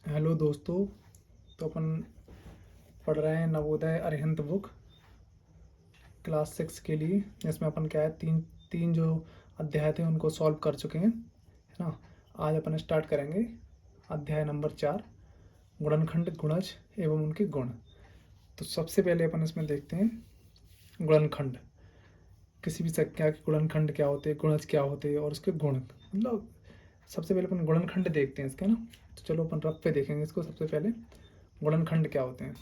Hello दोस्तों। तो अपन पढ़ रहे हैं नवोदय अरिहंत बुक क्लास 6 के लिए, जिसमें अपन क्या है तीन तीन जो अध्याय थे उनको सॉल्व कर चुके हैं, है ना। आज अपन स्टार्ट करेंगे अध्याय नंबर 4, गुणनखंड, गुणज एवं उनके गुण। तो सबसे पहले अपन इसमें देखते हैं गुणनखंड। किसी भी संख्या के गुणनखंड क्या होते हैं, गुणज क्या होते हैं और उसके गुण, मतलब सबसे पहले अपन गुणनखंड देखते हैं इसके, ना। तो चलो अपन रफ पे देखेंगे इसको। सबसे पहले गुणनखंड क्या होते हैं,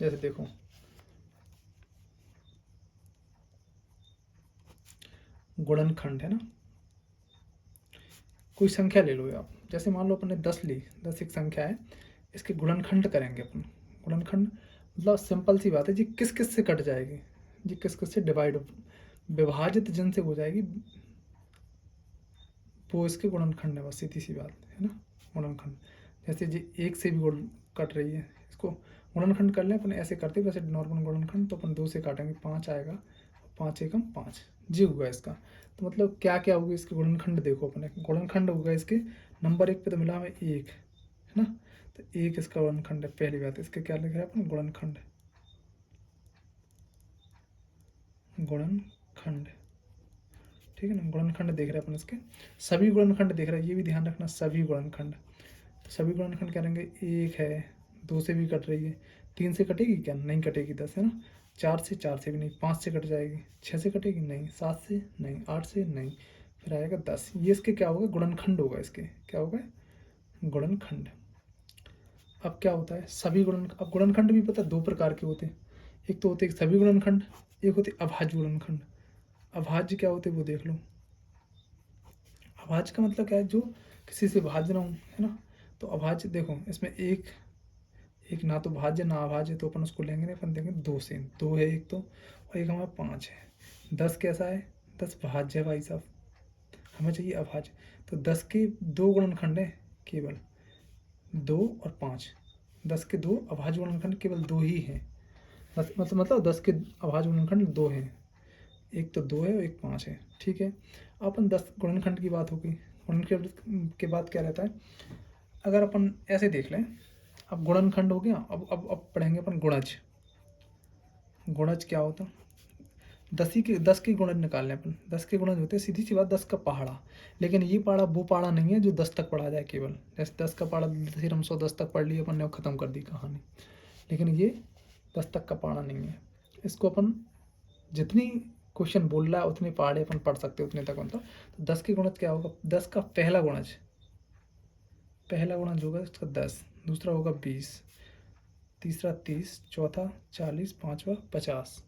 जैसे देखो गुणनखंड है ना, कोई संख्या ले लो आप। जैसे मान लो अपने 10 ली, 10 एक संख्या है, इसके गुणनखंड करेंगे अपन। गुणनखंड मतलब सिंपल सी बात है जी, किस किस से कट जाएगी, जी किस किस से डिवाइड, विभाजित जिनसे हो जाएगी, वो इसके गुणनखंड है। बस सीधी सी बात है ना, गुणनखंड। जैसे जी एक से भी गुण कट रही है, इसको गुणनखंड कर लें अपन। ऐसे करते वैसे नॉर्मल गुणनखंड, तो अपन 2 से काटेंगे, 5 आएगा, 5 एकम 5 जी होगा इसका। तो मतलब क्या क्या होगा इसके गुणनखंड, देखो अपने गुणनखंड होगा इसके। नंबर 1 पे तो मिला हमें 1, है ना। तो 1 इसका गुणनखंड है। पहली बात इसके क्या लिख रहे हैं अपन, गुणनखंड, गुणनखंड, ठीक है ना। गुणनखंड देख रहे हैं अपन इसके, सभी गुणनखंड देख रहे हैं, ये भी ध्यान रखना, सभी गुणनखंड। तो सभी गुणनखंड करेंगे, 1 है, 2 से भी कट रही है, 3 से कटेगी क्या, नहीं कटेगी, 10 है ना। 4 से भी नहीं, 5 से कट जाएगी, 6 से कटेगी नहीं, 7 से नहीं, 8 से नहीं, फिर आएगा 10। ये इसके क्या होगा, गुणनखंड होगा इसके, क्या होगा, गुणनखंड। अब क्या होता है सभी गुणन, अब गुणनखंड भी पता 2 प्रकार के होते हैं। एक तो होते हैं सभी गुणनखंड, एक होते अभाज्य गुणनखंड। अभाज्य क्या होते हैं वो देख लो। अभाज्य का मतलब क्या है, जो किसी से भाज्य ना हो, है ना। तो अभाज्य देखो, इसमें एक एक ना तो भाज्य ना अभाज्य, तो अपन उसको लेंगे नहीं, अपन देंगे 2 से। 2 है एक तो, और एक हमारा 5 है। 10 कैसा है, 10 भाज्य है भाई साहब, हमें चाहिए अभाज्य। तो 10 के 2 गुणनखंड है केवल, 2 और 5। 10 के 2 अभाज्य गुणनखंड केवल 2 ही हैं। मतलब 10 के अभाज्य गुणनखंड 2 हैं, एक तो 2 है और एक 5 है, ठीक है। अपन 10 गुणनखंड की बात हो गई। गुणनखंड के बाद क्या रहता है, अगर अपन ऐसे देख लें, अब गुणनखंड हो गया, अब पढ़ेंगे अपन गुणज। गुणज क्या होता, 10 के गुणज निकालने अपन। 10 के गुणज होते हैं, सीधी सी बात, 10 का पहाड़ा। लेकिन ये पहाड़ा वो पहाड़ा नहीं है जो 10 तक पढ़ा जाए केवल। जैसे 10 का पहाड़ा फिर हम 10 तक पढ़ लिए अपन ने और ख़त्म कर दी कहानी। लेकिन ये 10 तक का पहाड़ा नहीं है। इसको अपन जितनी क्वेश्चन बोल रहा है उतने पहाड़े अपन पढ़ सकते हैं, उतने तक मतलब। तो 10 के गुणज क्या होगा, 10 का पहला गुणज, पहला गुणज होगा इसका 10, दूसरा होगा 20, तीसरा 30, चौथा 40, पाँचवा 50,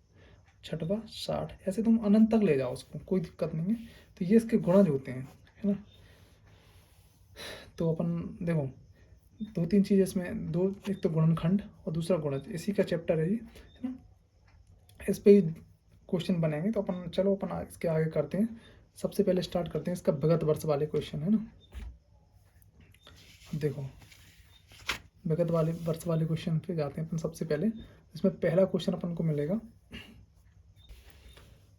छठवा 60, ऐसे तुम अनंत तक ले जाओ उसको, कोई दिक्कत नहीं है। तो ये इसके गुणज होते हैं, है ना। तो अपन देखो 2-3 चीज़ इसमें, दो एक तो गुणनखंड और दूसरा गुणज, इसी का चैप्टर है ये, है ना। इस पे ही क्वेश्चन बनेंगे। तो अपन चलो अपन इसके आगे करते हैं। सबसे पहले स्टार्ट करते हैं इसका विगत वर्ष वाले क्वेश्चन, है ना। अब देखो विगत वाले वर्ष वाले क्वेश्चन पे जाते हैं अपन सबसे पहले। इसमें पहला क्वेश्चन अपन को मिलेगा,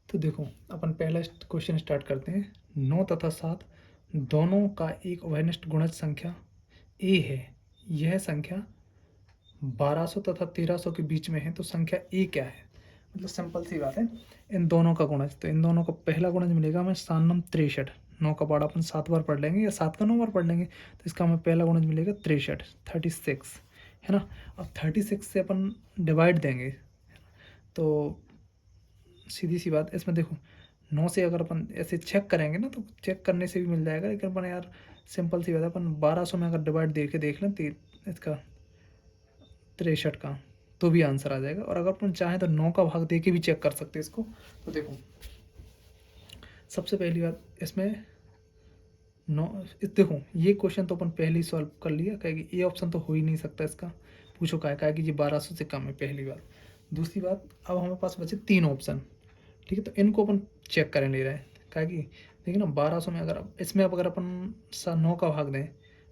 तो देखो अपन पहला क्वेश्चन स्टार्ट करते हैं। 9 तथा 7 दोनों का एक उभयनिष्ठ गुणज संख्या ए है। यह संख्या 1200 तथा 1300 के बीच में है, तो संख्या ए क्या है। मतलब सिंपल सी बात है, इन दोनों का गुणज, तो इन दोनों का पहला गुणज मिलेगा हमें 7 63। 9 का पहाड़ा अपन 7 बार पढ़ लेंगे या 7 का 9 बार पढ़ लेंगे, तो इसका हमें पहला गुणज मिलेगा 63, 36, है ना। अब 36 से अपन डिवाइड देंगे, तो सीधी सी बात इसमें देखो, 9 से अगर अपन ऐसे चेक करेंगे ना, तो चेक करने से भी मिल जाएगा। लेकिन अपन यार सिंपल सी बात है, अपन 1200 में अगर डिवाइड दे के देख लें इसका 63 का, तो भी आंसर आ जाएगा। और अगर अपन चाहें तो 9 का भाग दे के भी चेक कर सकते हैं इसको। तो देखो सबसे पहली बात इसमें 9, देखो ये क्वेश्चन तो अपन पहले ही सॉल्व कर लिया, कहेगी ये ऑप्शन तो हो ही नहीं सकता इसका। पूछो क्या है कि ये 1200 से कम है, पहली बात। दूसरी बात, अब हमारे पास बचे 3 ऑप्शन, ठीक है। तो इनको अपन चेक करें ले रहे हैं, क्या कि देखिए ना 1200 में अगर इसमें अब अगर अपन 9 का भाग दें,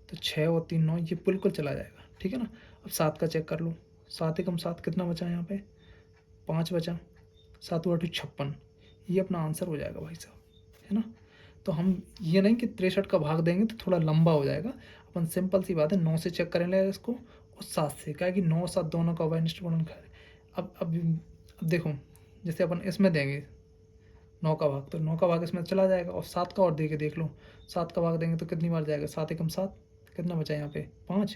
तो 6 और 3 9, ये बिल्कुल चला जाएगा, ठीक है ना। अब 7 का चेक कर लो, 7 एकम 7 कितना बचा यहाँ पे, 5 बचा, 7 8 56, ये अपना आंसर हो जाएगा भाई साहब, है ना। तो हम ये नहीं कि 63 का भाग देंगे तो थोड़ा लंबा हो जाएगा। अपन सिंपल सी बात है 9 से चेक करेंगे इसको और 7 से, क्या है कि 9 7 दोनों का उभयनिष्ठ गुणनखंड है। अब देखो जैसे अपन इसमें देंगे 9 का भाग, तो 9 का भाग इसमें चला जाएगा और 7 का और दे के देख लो, 7 का भाग देंगे तो कितनी बार जाएगा, 7 एकम 7, कितना बचा यहाँ पे 5,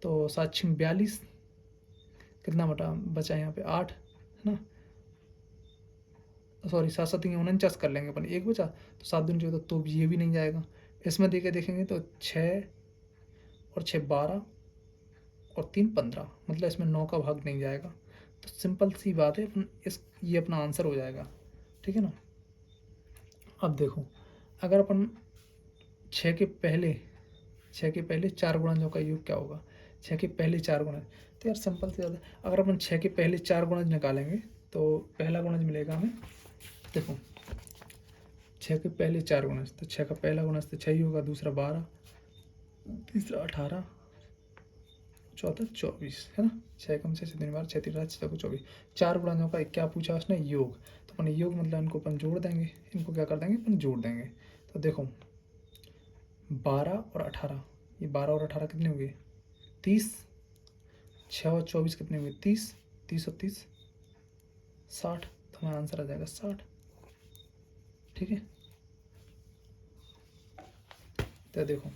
तो 7 छिंग 42, कितना बचा यहाँ पे 8, है ना, सॉरी 7 7 49 कर लेंगे अपन, एक बचा तो 7 दूनी 14, तो ये भी नहीं जाएगा। इसमें दे के देखेंगे तो 6 और 6 12 और 3 15, मतलब इसमें 9 का भाग नहीं जाएगा। तो सिंपल सी बात है अपन ये अपना आंसर हो जाएगा, ठीक है ना। अब देखो अगर अपन 6 के पहले 4 गुणजों का योग क्या होगा, 6 के पहले 4 गुणज, तो यार सिंपल सी बात है, अगर अपन 6 के पहले 4 गुणज निकालेंगे तो पहला गुणज मिलेगा हमें, देखो 6 के पहले 4 गुणज, तो 6 का पहला गुणज तो 6 ही होगा, दूसरा 12, तीसरा 18, चौथा 24, है ना, 6 कम से 6 3 बार 6 3 6 24, 4 गुणजों का क्या पूछा उसने, योग, तो अपन योग मतलब इनको अपन जोड़ देंगे, इनको क्या कर देंगे अपन जोड़ देंगे। तो देखो 12 और 18, ये 12 और 18 कितने हुए 30, 6 और 24 कितने हुए 30, 30 और 30 60, तो हमारा आंसर आ जाएगा 60, ठीक है। तो देखो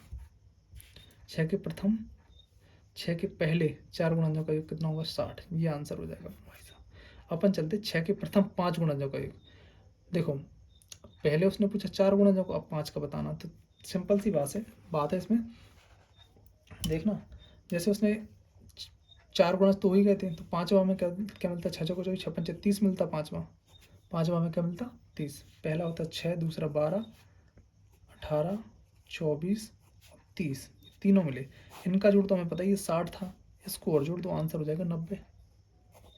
6 के पहले 4 गुणजों का योग कितना होगा 60, ये आंसर हो जाएगा भाई साहब। अपन चलते 6 के प्रथम 5 गुणजों का योग, देखो पहले उसने पूछा 4 गुणजों को, अब 5 का बताना, तो सिंपल सी बात है इसमें, देखना जैसे उसने 4 गुणज तो हो ही गए थे, तो पाँचवा में क्या मिलता, 6 को 24 6 5 30 मिलता, पाँचवा में क्या मिलता 30, पहला होता 6, दूसरा 12 18 24 30, तीनों मिले, इनका जोड़ तो हमें पता ही है 60 था, इसको और जोड़ दो आंसर हो जाएगा 90,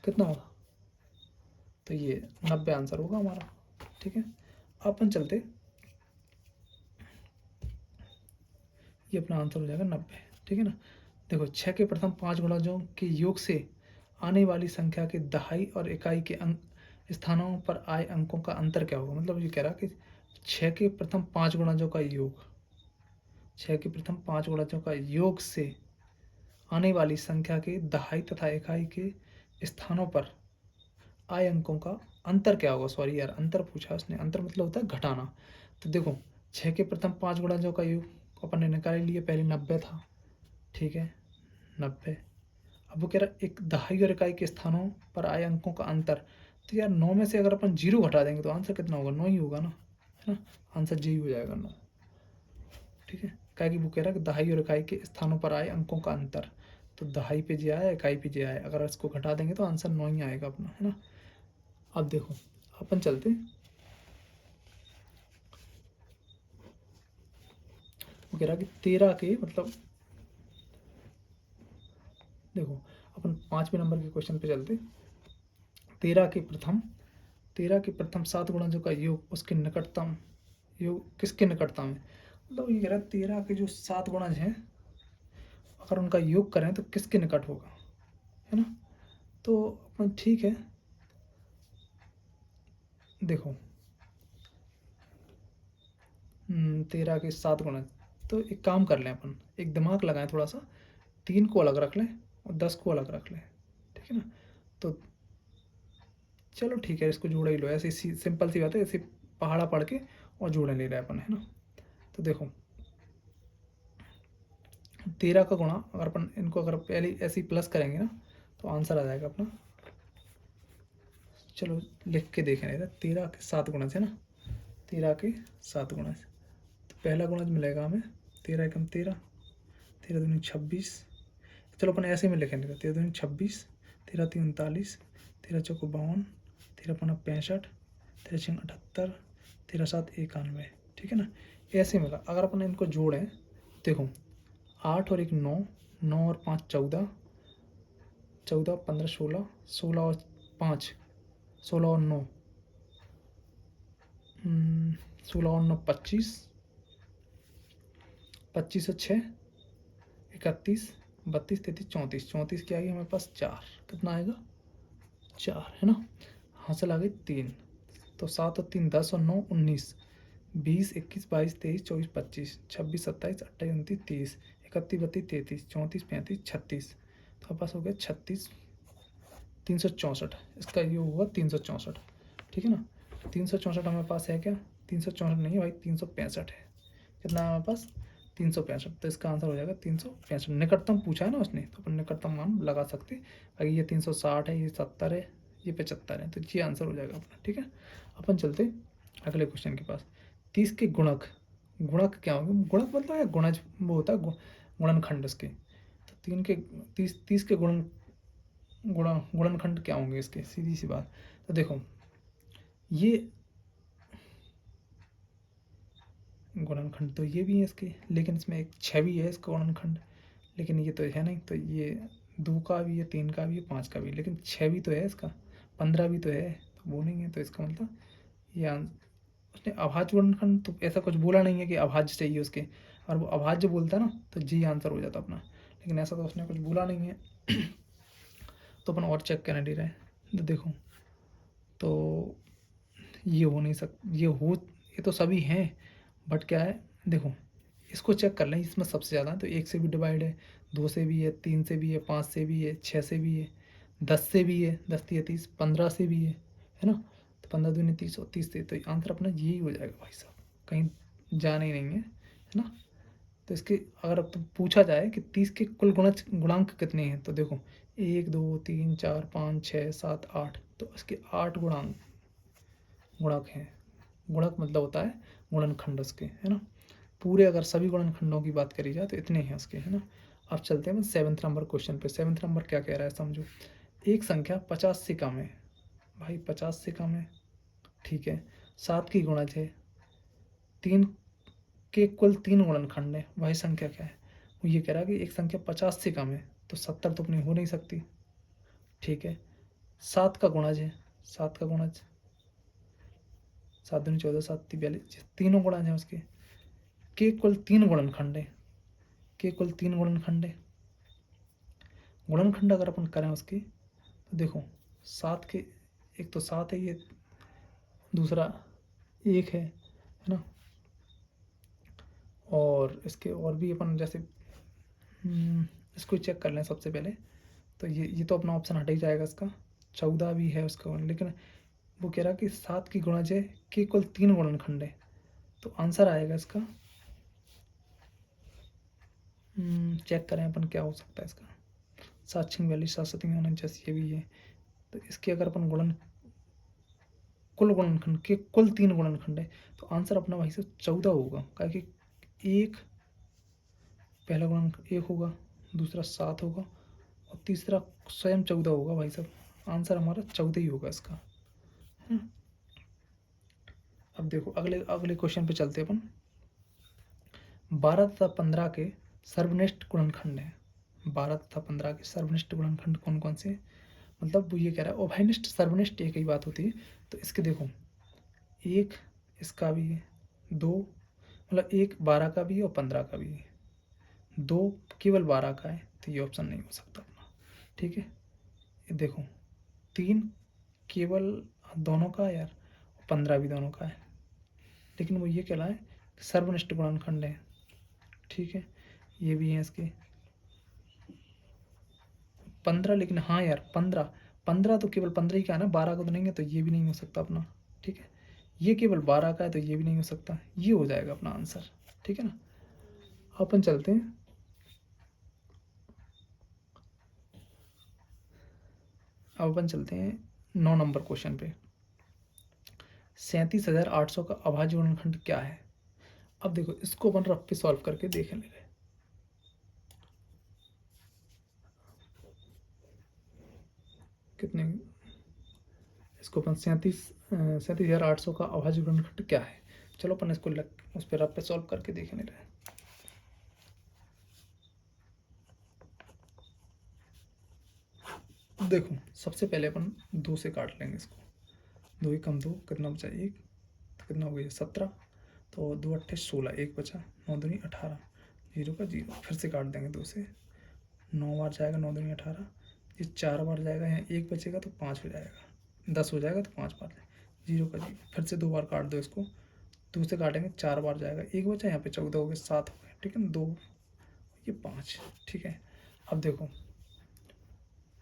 कितना होगा, तो ये 90 आंसर होगा हमारा, ठीक है। अपन चलते, ये अपना आंसर हो जाएगा 90, ठीक है ना। देखो 6 के प्रथम 5 गुणजों के योग से आने वाली संख्या के दहाई और इकाई के स्थानों पर आए अंकों का अंतर क्या होगा, मतलब ये कह रहा कि 6 के प्रथम 5 गुणजों का योग, 6 के प्रथम 5 गुणजों का योग से आने वाली संख्या के दहाई तथा इकाई के स्थानों पर आए अंकों का अंतर क्या होगा, सॉरी यार अंतर पूछा उसने, अंतर मतलब होता है घटाना। तो देखो 6 के प्रथम 5 गुणजों का योग अपन ने निकाल लिए, पहले 90 था, ठीक है 90, अब वो कह रहा एक दहाई और इकाई के स्थानों पर आए अंकों का अंतर, तो यार 9 में से अगर अपन 0 घटा देंगे तो आंसर कितना होगा, 9 ही होगा ना, है ना, आंसर जी हो जाएगा 9, ठीक है। क्या कि वो कह रहा है कि दहाई और इकाई के स्थानों पर आए अंकों का अंतर, तो दहाई पे जे आया इकाई पे जे आया, अगर इसको घटा देंगे तो आंसर 9 ही आएगा अपना, है ना। अब देखो अपन चलते, वो कह रहा कि 13 के मतलब, देखो अपन 5वें नंबर के क्वेश्चन पे चलते, 13 के प्रथम 7 गुणजों का योग उसके निकटतम योग किसके निकटतम है, मतलब ये कह रहा है 13 के जो 7 गुणज हैं अगर उनका योग करें तो किसके निकट होगा, है ना। तो अपन ठीक है, देखो 13 के 7 गुणज, तो एक काम कर लें अपन, एक दिमाग लगाएं थोड़ा सा, 3 को अलग रख लें और 10 को अलग रख लें, ठीक है ना। तो चलो ठीक है, इसको जोड़ा ही लो, ऐसे सिंपल सी बात है, ऐसे पहाड़ा पढ़ के और जोड़े ले रहे हैं अपन, है ना। तो देखो 13 का गुणा, अगर अपन इनको अगर पहले ऐसे ही प्लस करेंगे ना तो आंसर आ जाएगा अपना, चलो लिख के देखें, 13 के 7 गुणज है ना, 13 के 7 गुणज, तो पहला गुणज मिलेगा हमें 13 एकम 13, 13 दूनी 26, चलो अपन ऐसे में लिखेंगे, 13 दूनी 26, 13 तीन 39, 13 चौको 52, 13 पंजा 65, 13 छः 78, 13 7 91, ठीक है ना, ऐसे मिला। अगर अपन इनको जोड़ें, देखो 8 और 1 9, 9 और 5 14, 14 15 16, 16 और 5 16 और 9 16 और 9 25, 25 और 6 31, 32 33 34, 34 की आएगी हमारे पास 4, कितना आएगा 4, है ना, हासिल आ गई 3, तो 7 और 3 10 और 9 19, 20, 21, 22, 23, 24, 25, 26, 27, 28, 29, 30, 31, 32, 33, 34, 35, 36। तो हमारे पास हो गया 36, 364। इसका ये हुआ 364। ठीक है ना। 364 हमारे पास है क्या? 364 नहीं है भाई, 365 है। कितना है हमारे पास? 365। तो इसका आंसर हो जाएगा 365। निकटतम पूछा है ना उसने, तो अपन निकटतम मान लगा सकते। अगर ये 360 है, ये 70 है, ये 75 है, तो ये आंसर हो जाएगा अपना। ठीक है। अपन चलते अगले क्वेश्चन के पास। 30 के गुणक। गुणक क्या होगा? गुणक मतलब है गुणज, वो होता है गुणनखंड इसके। तो 30 के गुणनखंड क्या होंगे इसके? सीधी सी बात। तो देखो, ये गुणनखंड तो ये भी है इसके, लेकिन इसमें एक 6 भी है इसका गुणनखंड, लेकिन ये तो है नहीं। तो ये 2 का भी है, 3 का भी है, 5 का भी, लेकिन 6 भी तो है इसका, 15 भी तो है, तो वो नहीं है। तो इसका मतलब ये उसने अभाज्य गुणनखंड तो ऐसा कुछ बोला नहीं है कि अभाज्य चाहिए उसके। और वो अभाज्य बोलता ना तो जी आंसर हो जाता अपना, लेकिन ऐसा तो उसने कुछ बोला नहीं है। तो अपन और चेक करने दे रहे हैं। तो देखो, तो ये हो नहीं सक ये तो सभी हैं, बट क्या है, देखो इसको चेक कर लें। इसमें सबसे ज़्यादा है तो 1 से भी डिवाइड है, 2 से भी है, 3 से भी है, 5 से भी है, 6 से भी है, 10 से भी है, 10 3 30, 15 से भी है ना। तो 15 दूनी 30 और 30 से, तो आंसर अपना यही हो जाएगा भाई साहब, कहीं जाना ही नहीं है ना। तो इसके अगर अब तो पूछा जाए कि 30 के कुल गुणांक कितने हैं, तो देखो 1 2 3 4 5 6 7 8, तो इसके 8 गुणक हैं। गुणक मतलब होता है गुणनखंड उसके, है ना। पूरे अगर सभी गुणनखंडों की बात करी जाए तो इतने हैं उसके, है ना। अब चलते हैं 7th नंबर क्वेश्चन पे। 7th नंबर क्या कह रहा है समझो। एक संख्या 50 से कम है। भाई 50 से कम है, ठीक है। 7 की गुणज है, 3 के कुल 3 गुणनखंड है, वही संख्या क्या है? वो ये कह रहा है कि एक संख्या 50 से कम है, तो 70 तो अपनी हो नहीं सकती, ठीक है। 7 का गुणज है, 7 का गुणज 7 दूनी 14, 7 तीन 42, तीनों गुणज हैं उसके। के कुल 3 गुणनखंड है, के कुल 3 गुणनखंड है। गुणनखंड अगर अपन करें उसकी, तो देखो 7 के, एक तो 7 है ये, दूसरा 1 है ना। और इसके और भी अपन जैसे इसको चेक कर लें सबसे पहले। तो ये तो अपना ऑप्शन हट ही जाएगा इसका। 14 भी है उसका, लेकिन वो कह रहा कि 7 की गुणज है कि कुल 3 गुणनखंड है, तो आंसर आएगा इसका। चेक करें अपन क्या हो सकता है इसका। 7 6 42, 7 7 49, ये भी है। तो इसके अगर अपन कुल गुणनखंड के कुल 3 गुणनखंड है, तो आंसर अपना भाई से 14 होगा। क्या कि एक पहला गुणनखंड 1 होगा, दूसरा 7 होगा, और तीसरा स्वयं 14 होगा भाई साहब। आंसर हमारा 14 ही होगा इसका, है ना। अब देखो अगले अगले क्वेश्चन पे चलते अपन। 12 तथा 15 के सर्वनिष्ठ गुणनखंड है। 12 तथा 15 के सर्वनिष्ठ गुणनखंड कौन कौन से? मतलब वो ये कह रहा है उभयनिष्ठ सर्वनिष्ठ एक ही बात होती है। तो इसके देखो, एक इसका भी है, दो मतलब एक 12 का भी है और 15 का भी है, दो केवल 12 का है, तो ये ऑप्शन नहीं हो सकता अपना, ठीक है। ये देखो, तीन केवल दोनों का है यार, 15 भी दोनों का है, लेकिन वो ये कह रहा है सर्वनिष्ठ गुणनखंड है, ठीक है। ये भी है इसके 15, लेकिन हाँ यार 15 15 तो केवल 15 ही का है ना, 12 का तो नहीं है, तो ये भी नहीं हो सकता अपना, ठीक है। ये केवल 12 का है, तो ये भी नहीं हो सकता, ये हो जाएगा अपना आंसर, ठीक है ना। अपन चलते हैं अब अपन चलते हैं 9 नंबर क्वेश्चन पे। 37,800 का अभाज्य गुणनखंड क्या है? अब देखो इसको अपन रफ पे सॉल्व करके देख लेंगे। कितने, इसको अपन 37,800 का अभाज्य गुणनखंड क्या है? चलो अपन इसको उस पर रफ पे सॉल्व करके देख ले रहे हैं। देखो सबसे पहले अपन 2 से काट लेंगे इसको। 2 ही कम 2 कितना बचा? 1, तो कितना हो गया? 17। तो 2 8 16, 1 बचा, 9 दूनी 18, 0 का 0। फिर से काट देंगे 2 से, 9 बार जाएगा, 9 दूनी 18, ये 4 बार जाएगा, यहाँ 1 बचेगा तो 5 हो जाएगा, 10 हो जाएगा तो 5 बार 0 का 0। फिर से 2 बार काट दो इसको, 2 से काटेंगे 4 बार जाएगा, 1 बचा, यहाँ पे 14 हो गए, 7 हो गए, ठीक है ना, 2 ये 5, ठीक है। अब देखो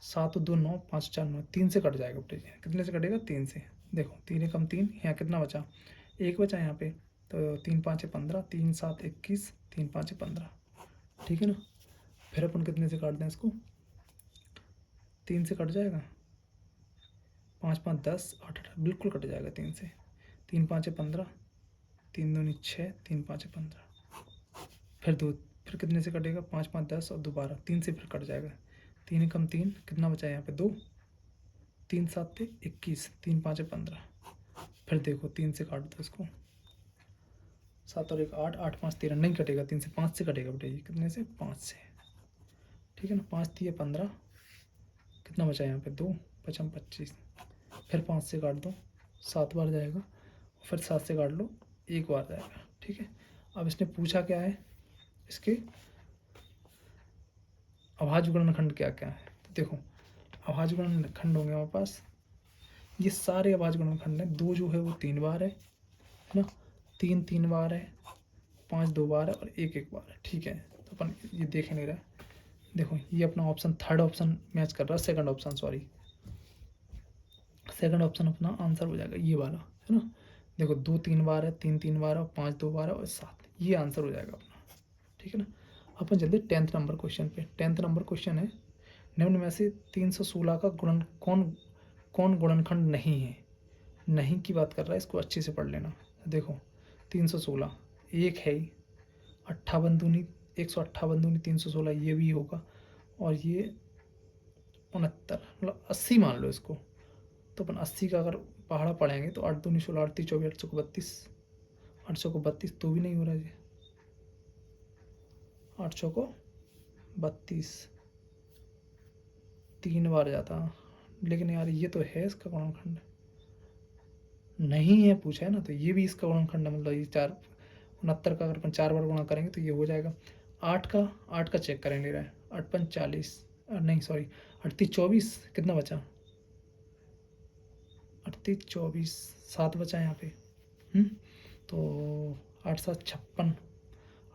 7 2 9, 5 4 9, 3 से कट जाएगा बेटे, कितने से कटेगा, 3 से। देखो 3 एकम 3, यहाँ कितना बचा, 1 बचा यहाँ पे, तो 3 5 15, 3 7 21, 3 5 15, ठीक है ना। फिर अपन कितने से काट दें इसको, 3 से कट जाएगा, 5 5 10, 8 8, बिल्कुल कट जाएगा 3 से, 3 5 15, 3 2 6, 3 5 15, फिर 2, फिर कितने से कटेगा, 5 5 10 और दोबारा 3 से फिर कट जाएगा, 3 एकम 3, कितना बचा है यहाँ पे 2, 3 7 21, 3 5 15, फिर देखो 3 से काट दो इसको, 7 और 1 8, 8 5 13, नहीं कटेगा 3 से, 5 से कटेगा बेटा, ये कितने से, 5 से, ठीक है ना। 5 3 15, कितना बचा है यहाँ पे 2 5 25, फिर 5 से काट दो, 7 बार जाएगा, फिर 7 से काट लो, 1 बार जाएगा, ठीक है। अब इसने पूछा क्या है, इसके अभाज्य गुणनखंड क्या क्या है, तो देखो अभाज्य गुणनखंड होंगे हमारे पास, ये सारे अभाज्य गुणनखंड हैं, 2 जो है वो 3 बार है ना, 3 3 बार है, 5 2 बार है और 1 1 बार है, ठीक है। तो अपन ये देख नहीं रहा है, देखो ये अपना ऑप्शन, थर्ड ऑप्शन मैच कर रहा है, second option, sorry second option अपना आंसर हो जाएगा ये वाला, है ना। देखो 2 3 बार है, 3 3 बार है, 5 2 बार है और 7, ये आंसर हो जाएगा अपना, ठीक है ना। अपन जल्दी 10th नंबर क्वेश्चन पे। 10th नंबर क्वेश्चन है, निम्न में से 316 का गुणन कौन कौन गुणनखंड नहीं है। नहीं की बात कर रहा है, इसको अच्छे से पढ़ लेना। देखो 316 एक है ही, 58 दूनी 158 दूनी 316, ये भी होगा, और ये 69, मतलब 80 मान लो इसको। तो अपन 80 का अगर पहाड़ा पढ़ेंगे तो 8 दूनी 16, 38 24, 8 को 32, 8 को 32 तो भी नहीं हो रहा जी, 8 को 32 3 बार जाता, लेकिन यार ये तो है इसका गुणनखंड नहीं है, पूछा है ना, तो ये भी इसका गुणनखंड है, मतलब ये 69 का अगर अपन 4 बार गुणा करेंगे तो ये हो जाएगा। 8 का चेक करें, ले रहा है 8 5 40, नहीं सॉरी 38 24, कितना बचा, 38 24, 7 बचा यहाँ पे, तो 8 7 56,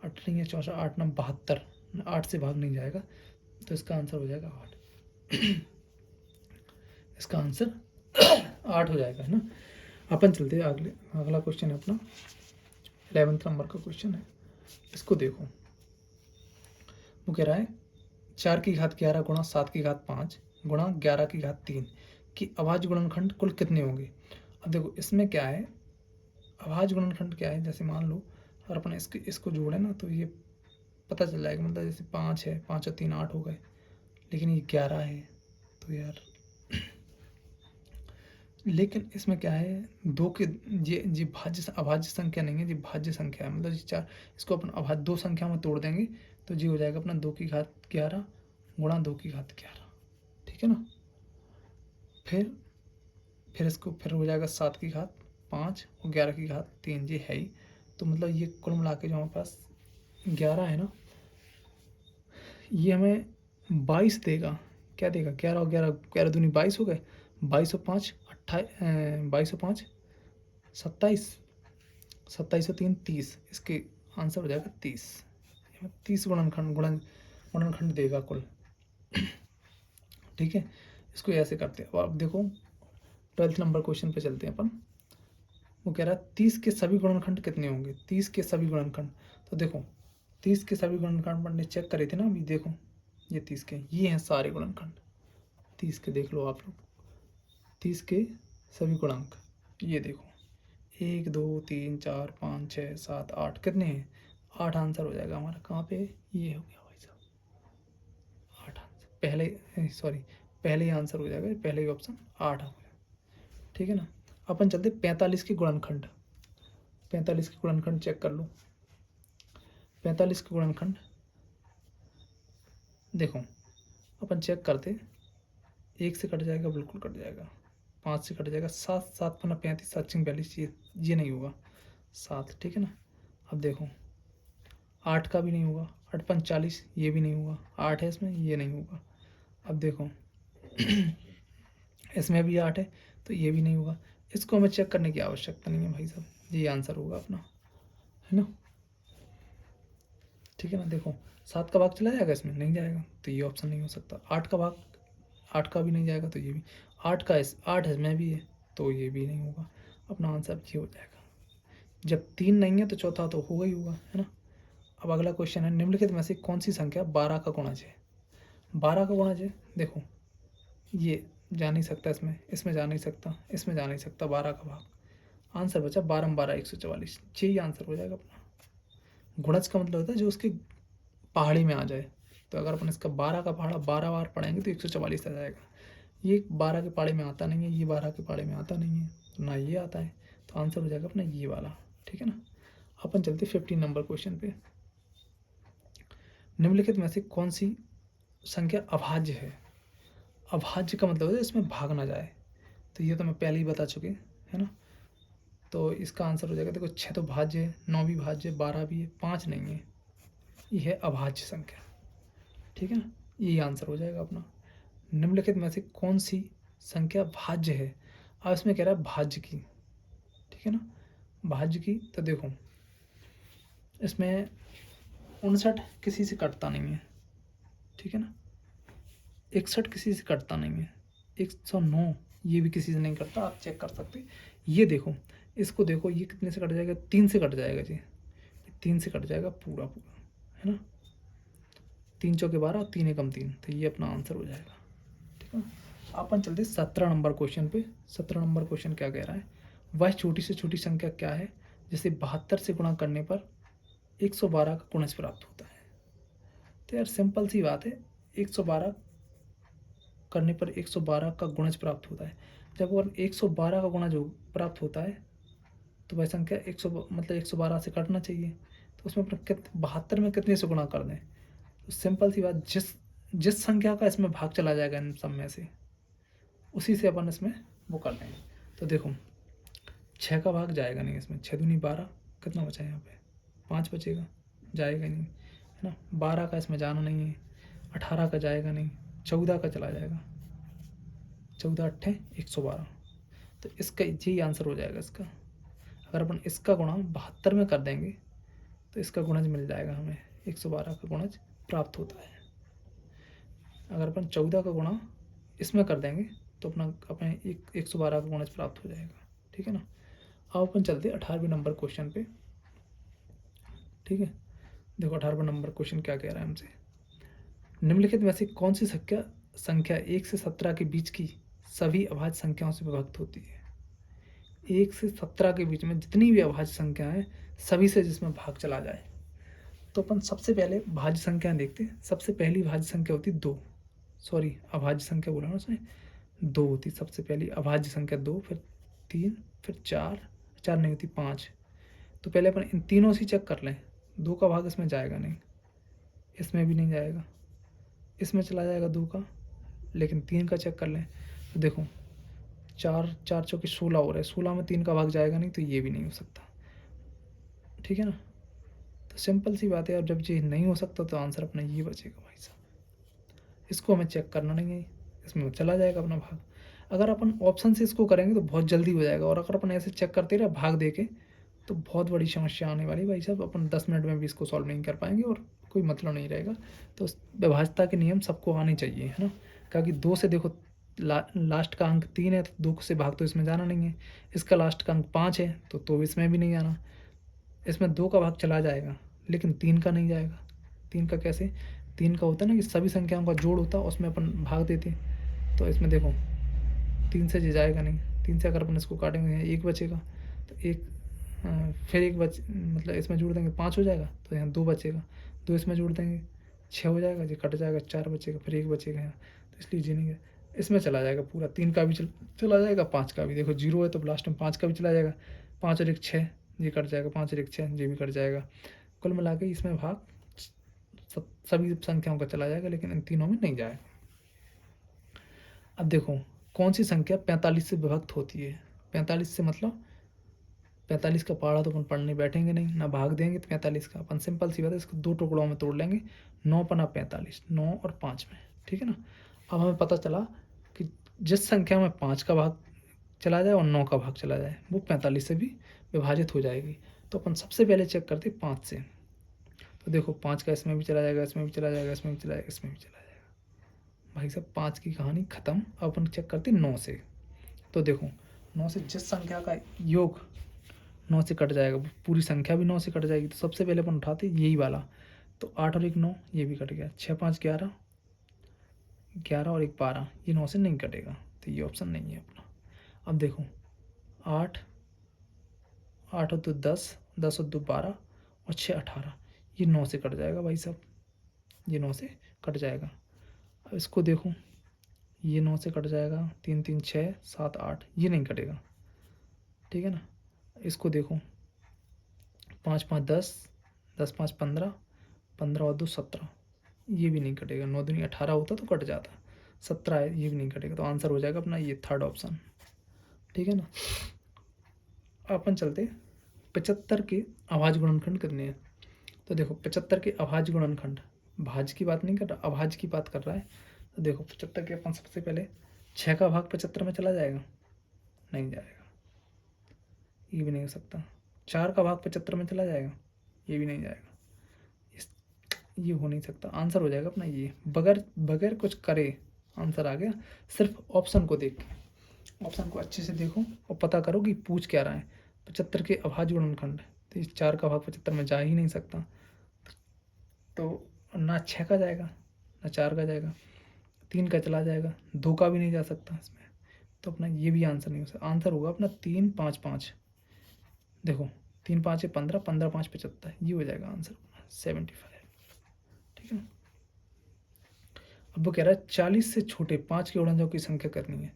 8 नहीं है 64, 8 9 72, 8 से भाग नहीं जाएगा, तो इसका आंसर हो जाएगा 8। इसका आंसर 8 हो जाएगा, है ना। अपन चलते हैं अगले, अगला क्वेश्चन है अपना 11th नंबर का क्वेश्चन है, इसको देखो। वो कह रहा है 4 की घात 11 गुणा 7 की घात 5 गुणा 11 की घात 3 की अभाज्य गुणनखंड कुल कितने होंगे। अब देखो इसमें क्या है, अभाज्य गुणनखंड क्या है, जैसे मान लो अगर अपन इसको जोड़े ना तो ये पता चल जाएगा, मतलब जैसे 5 है, 5 और 3 8 हो गए, लेकिन ये 11 है, तो यार लेकिन इसमें क्या है, दो के ये भाज्य अभाज्य संख्या नहीं है, ये भाज्य संख्या है, मतलब ये 4, इसको अपन अभाज्य 2 संख्या में तोड़ देंगे तो ये हो जाएगा अपना 2 की घात 11 गुणा 2 की घात 11, ठीक है ना। फिर इसको फिर हो जाएगा 7 की घात 5 और 11 की घात 3, ये है ही, तो मतलब ये कुल मिला के जो हमारे पास 11 है ना, ये हमें 22 देगा, क्या देगा, 11 और 11, 11 दूनी 22 हो गए, 22 और 5 28, 22 और 5 27, 27 और 3 30, इसके आंसर हो जाएगा 30, 30 गुणनखंड देगा कुल, ठीक है। इसको ऐसे करते हैं। अब देखो 12th नंबर क्वेश्चन पे चलते हैं अपन। वो कह रहा है 30 के सभी गुणनखंड कितने होंगे, 30 के सभी गुणनखंड, तो देखो 30 के सभी गुणनखंड हमने चेक करे थे ना, अभी देखो ये 30 के, ये हैं सारे गुणनखंड 30 के, देख लो आप लोग 30 के सभी गुणांक, ये देखो 1 2 3 4 5 6 7 8, कितने हैं, 8 आंसर हो जाएगा हमारा, कहाँ पे, ये हो गया भाई साहब 8 आंसर, पहले ही आंसर हो जाएगा, पहले ही ऑप्शन 8 हो गया, ठीक है ना। अपन चलते 45 के गुणनखंड, 45 के गुणनखंड चेक कर लो। 45 के गुणनखंड देखो अपन चेक करते, 1 से कट जाएगा, बिल्कुल कट जाएगा, 5 से कट जाएगा, 7 7 5 35, 7 6 42, ये नहीं होगा 7, ठीक है ना। अब देखो 8 का भी नहीं होगा, 8 5 40, ये भी नहीं होगा, 8 है इसमें, ये नहीं होगा। अब देखो इसमें भी 8 है, तो ये भी नहीं होगा, इसको हमें चेक करने की आवश्यकता नहीं है भाई साहब, ये आंसर होगा अपना, है ना। ठीक है ना। देखो 7 का भाग चला जाएगा, इसमें नहीं जाएगा, तो ये ऑप्शन नहीं हो सकता। 8 का भाग, 8 का भी नहीं जाएगा, तो ये भी। 8 इसमें भी है, तो ये भी नहीं होगा। अपना आंसर ये हो जाएगा। जब 3 नहीं है तो चौथा तो होगा ही होगा, है ना। अब अगला क्वेश्चन है, निम्नलिखित में से कौन सी संख्या 12 का गुणज है। 12 का गुणज है, देखो ये जा नहीं सकता, इसमें जा नहीं सकता, इसमें जा नहीं सकता। 12 का भाग, आंसर बचा 12 12 144, यही आंसर हो जाएगा अपना। गुणज का मतलब होता है जो उसकी पहाड़ी में आ जाए। तो अगर अपन इसका 12 का पहाड़ा 12 बार पढ़ेंगे तो 144 आ जाएगा। ये 12 के पहाड़े में आता नहीं है, ये 12 के पहाड़े में आता नहीं है, तो ना ये आता है, तो आंसर हो जाएगा अपना ये वाला। ठीक है ना। अपन चलते 15 नंबर क्वेश्चन पे। निम्नलिखित में से कौन सी संख्या अभाज्य है। अभाज्य का मतलब है इसमें भाग ना जाए, तो ये तो मैं पहले ही बता चुके, है ना। तो इसका आंसर हो जाएगा, देखो 6 तो भाज्य है, 9 भी भाज्य है, 12 भी है, 5 नहीं है, ये है अभाज्य संख्या। ठीक है ना, यही आंसर हो जाएगा अपना। निम्नलिखित में से कौन सी संख्या भाज्य है। अब इसमें कह रहा है भाज्य की, ठीक है ना, भाज्य की। तो देखो इसमें 59 किसी से कटता नहीं है, ठीक है ना। 61 किसी से कटता नहीं है, 109 ये भी किसी से नहीं कटता, आप चेक कर सकते। ये देखो, इसको देखो, ये कितने से कट जाएगा, 3 से कट जाएगा जी, 3 से कट जाएगा पूरा पूरा, है ना। 3 चौके 12, 3 एकम 3, तो ये अपना आंसर हो जाएगा। ठीक है। अपन चलते 17 नंबर क्वेश्चन पे। 17 नंबर क्वेश्चन क्या कह रहा है, वह छोटी से छोटी संख्या क्या है जिसे 72 से गुणा करने पर 112 का गुणज प्राप्त होता है। तो यार सिंपल सी बात है, 112 करने पर 112 का गुणज प्राप्त होता है। जब अगर 112 का गुणज प्राप्त होता है तो वह संख्या 100 मतलब 112 से काटना चाहिए। तो उसमें अपना 72 में कितने से गुणा कर दें, तो सिंपल सी बात, जिस जिस संख्या का इसमें भाग चला जाएगा इन सब में से, उसी से अपन इसमें वो कर लेंगे। तो देखो 6 का भाग जाएगा नहीं इसमें, 6 दूनी 12, कितना बचा यहाँ पे 5 बचेगा, जाएगा नहीं, है ना। 12 का इसमें जाना नहीं है, 18 का जाएगा नहीं, 14 का चला जाएगा, 14 अट्ठे 112, तो इसका यही आंसर हो जाएगा इसका। अगर अपन इसका गुणा 72 में कर देंगे तो इसका गुणज मिल जाएगा हमें, 112 का गुणज प्राप्त होता है। अगर अपन 14 का गुणा इसमें कर देंगे तो अपना अपने 112 का गुणज प्राप्त हो जाएगा। ठीक है ना। अब अपन चलते 18वें नंबर क्वेश्चन पे। ठीक है, देखो 18वां नंबर क्वेश्चन क्या कह रहा है हमसे, निम्नलिखित में से कौन सी संख्या 1 से 17 के बीच की सभी अभाज्य संख्याओं से विभक्त होती है। 1 से 17 के बीच में जितनी भी अभाज्य संख्या है सभी से जिसमें भाग चला जाए। तो अपन सबसे पहले भाज्य संख्या देखते हैं। सबसे पहली भाज्य संख्या होती 2, सॉरी अभाज्य संख्या बोला ना उसने, 2 होती सबसे पहली अभाज्य संख्या, 2, फिर 3, फिर 4, 4 नहीं होती 5। तो पहले अपन इन तीनों से चेक कर लें, 2 का भाग इसमें जाएगा नहीं, इसमें भी नहीं जाएगा, इसमें चला जाएगा 2 का, लेकिन 3 का चेक कर लें। तो देखो 4 4 चौके 16 हो रहा है, 16 में 3 का भाग जाएगा नहीं, तो ये भी नहीं हो सकता। ठीक है ना। तो सिंपल सी बात है, अब जब ये नहीं हो सकता तो आंसर अपना ये बचेगा भाई साहब, इसको हमें चेक करना नहीं है, इसमें चला जाएगा अपना भाग। अगर अपन ऑप्शन से इसको करेंगे तो बहुत जल्दी हो जाएगा, और अगर अपन ऐसे चेक करते रहे भाग दे के तो बहुत बड़ी समस्या आने वाली भाई साहब, अपन 10 मिनट में भी इसको सॉल्व नहीं कर पाएंगे और कोई मतलब नहीं रहेगा। तो व्यवहाज्यता के नियम सबको आने चाहिए, है ना। क्योंकि 2 से देखो लास्ट का अंक 3 है, तो 2 से भाग तो इसमें जाना नहीं है। इसका लास्ट का अंक 5 है, तो इसमें भी नहीं जाना। इसमें 2 का भाग चला जाएगा लेकिन 3 का नहीं जाएगा। 3 का कैसे, 3 का होता है ना कि सभी संख्याओं का जोड़ होता है, उसमें अपन भाग देते। तो इसमें देखो 3 से जाएगा नहीं, 3 से अगर अपन इसको काटेंगे 1 बचेगा, तो एक फिर एक मतलब इसमें जोड़ देंगे 5 हो जाएगा, तो यहाँ 2 बचेगा, 2 इसमें जोड़ देंगे 6 हो जाएगा, ये कट जाएगा 4 बचेगा, फिर 1 बचेगा यहाँ, तो इसलिए जी नहीं है, इसमें चला जाएगा पूरा। 3 का भी चला जाएगा, 5 का भी, देखो 0 है तो लास्ट में 5 का भी चला जाएगा, 5 और 1 6, ये कट जाएगा, 5 और 1 6, ये भी कट जाएगा। कुल मिला के इसमें भाग सभी संख्याओं का चला जाएगा, लेकिन इन तीनों में नहीं जाएगा। अब देखो कौन सी संख्या 45 से विभक्त होती है। 45 से मतलब 45 का पहाड़ा तो अपन पढ़ने बैठेंगे नहीं, ना भाग देंगे। तो 45 का अपन सिंपल सी बात है, इसको 2 टुकड़ों में तोड़ लेंगे, 9 पना 45, 9 और 5 में। ठीक है ना। अब हमें पता चला कि जिस संख्या में 5 का भाग चला जाए और 9 का भाग चला जाए वो 45 से भी विभाजित हो जाएगी। तो अपन सबसे पहले चेक करते 5 से। तो देखो 5 का इसमें भी चला जाएगा, इसमें भी चला जाएगा, इसमें भी चला जाएगा, इसमें भी चला जाएगा। भाई साहब 5 की कहानी ख़त्म। अब अपन चेक करते 9 से। तो देखो 9 से जिस संख्या का योग 9 से कट जाएगा, पूरी संख्या भी 9 से कट जाएगी। तो सबसे पहले अपन उठाते यही वाला। तो 8 और 1 9, ये भी कट गया। 6 5 11, 11 और 1 12, ये 9 से नहीं कटेगा, तो ये ऑप्शन नहीं है अपना। अब देखो 8, 8 और 2 10, 10 और 2 12 और 6 18, ये 9 से कट जाएगा भाई साहब, ये 9 से कट जाएगा। अब इसको देखो, ये 9 से कट जाएगा। 3 3 6 7 8, ये नहीं कटेगा, ठीक है ना। इसको देखो 5 5 10, 10 5 15, 15 और 2 17, ये भी नहीं कटेगा। 9 दूनी 18 होता तो कट जाता, 17 है, ये भी नहीं कटेगा। तो आंसर हो जाएगा अपना ये थर्ड ऑप्शन, ठीक है ना। अपन चलते 75 के अभाज्य गुणनखंड कितने हैं। तो देखो 75 के अभाज्य गुणनखंड, भाज्य की बात नहीं कर रहा, अभाज्य की बात कर रहा है। तो देखो 75 के अपन सबसे पहले 6 का भाग 75 में चला जाएगा, नहीं जाएगा, ये भी नहीं हो सकता। 4 का भाग 75 में चला जाएगा, ये भी नहीं जाएगा। ये हो नहीं सकता। आंसर हो जाएगा अपना ये, बगैर बगैर कुछ करे आंसर आ गया। सिर्फ ऑप्शन को देख के, ऑप्शन को अच्छे से देखो और पता करो कि पूछ क्या रहा है। 75 के अभाज्य गुणनखंड, तो इस 4 का भाग 75 में जा ही नहीं सकता। तो ना 6 का जाएगा, ना 4 का जाएगा, 3 का चला जाएगा, 2 का भी नहीं जा सकता इसमें। तो अपना ये भी आंसर नहीं हो सकता। आंसर होगा अपना 3 5 5। देखो 3 5 है 15, 15 5 75, ये हो जाएगा आंसर 75, ठीक है। अब वो कह रहा है 40 से छोटे 5 के उड़नों की संख्या करनी है।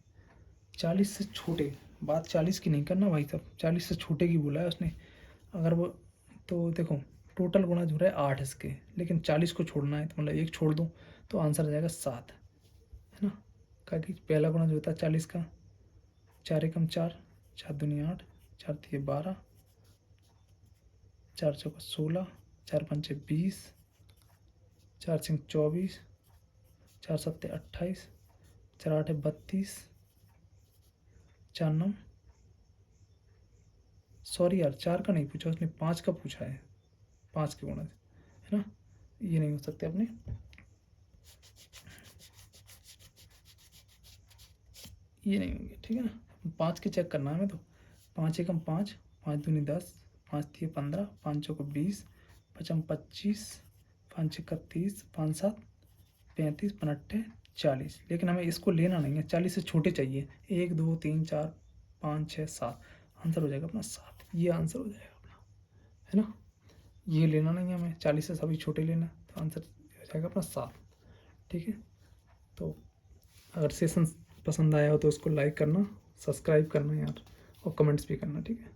40 से छोटे, बात 40 की नहीं करना भाई साहब, 40 से छोटे की बोला है उसने। अगर वो, तो देखो टोटल गुणज हो रहा है 8 इसके, लेकिन 40 को छोड़ना है, तो मतलब एक छोड़ दूँ तो आंसर आ जाएगा 7, है ना। क्या कि पहला गुणज होता है 40 का, 4 एकम 4, 4 दूनी 8, 4 तिये 12, 4 चौका 16, 4 पंचे 20, 4 छिंग 24, 4 सत्ते 28, 4 आठे 32, 4 9, सॉरी यार 4 का नहीं पूछा उसने, 5 का पूछा है, 5 के गुणज, है ना। ये नहीं हो सकते अपने, ये नहीं होंगे, ठीक है ना। 5 के चेक करना है हमें। तो 5 एकम 5, 5 दूनी 10, 5 तिये 15, 5 चौको 20, 5 25, 5 छक्का 30, 5 7 35, 5 अट्ठे 40। लेकिन हमें इसको लेना नहीं है, 40 से छोटे चाहिए। 1 2 3 4 5 6 7, आंसर हो जाएगा अपना 7, ये आंसर हो जाएगा अपना, है ना। ये लेना नहीं है हमें, 40 से सभी छोटे लेना, तो आंसर हो जाएगा अपना 7, ठीक है। तो अगर सेशन पसंद आया हो तो उसको लाइक करना, सब्सक्राइब करना यार, और कमेंट्स भी करना, ठीक है।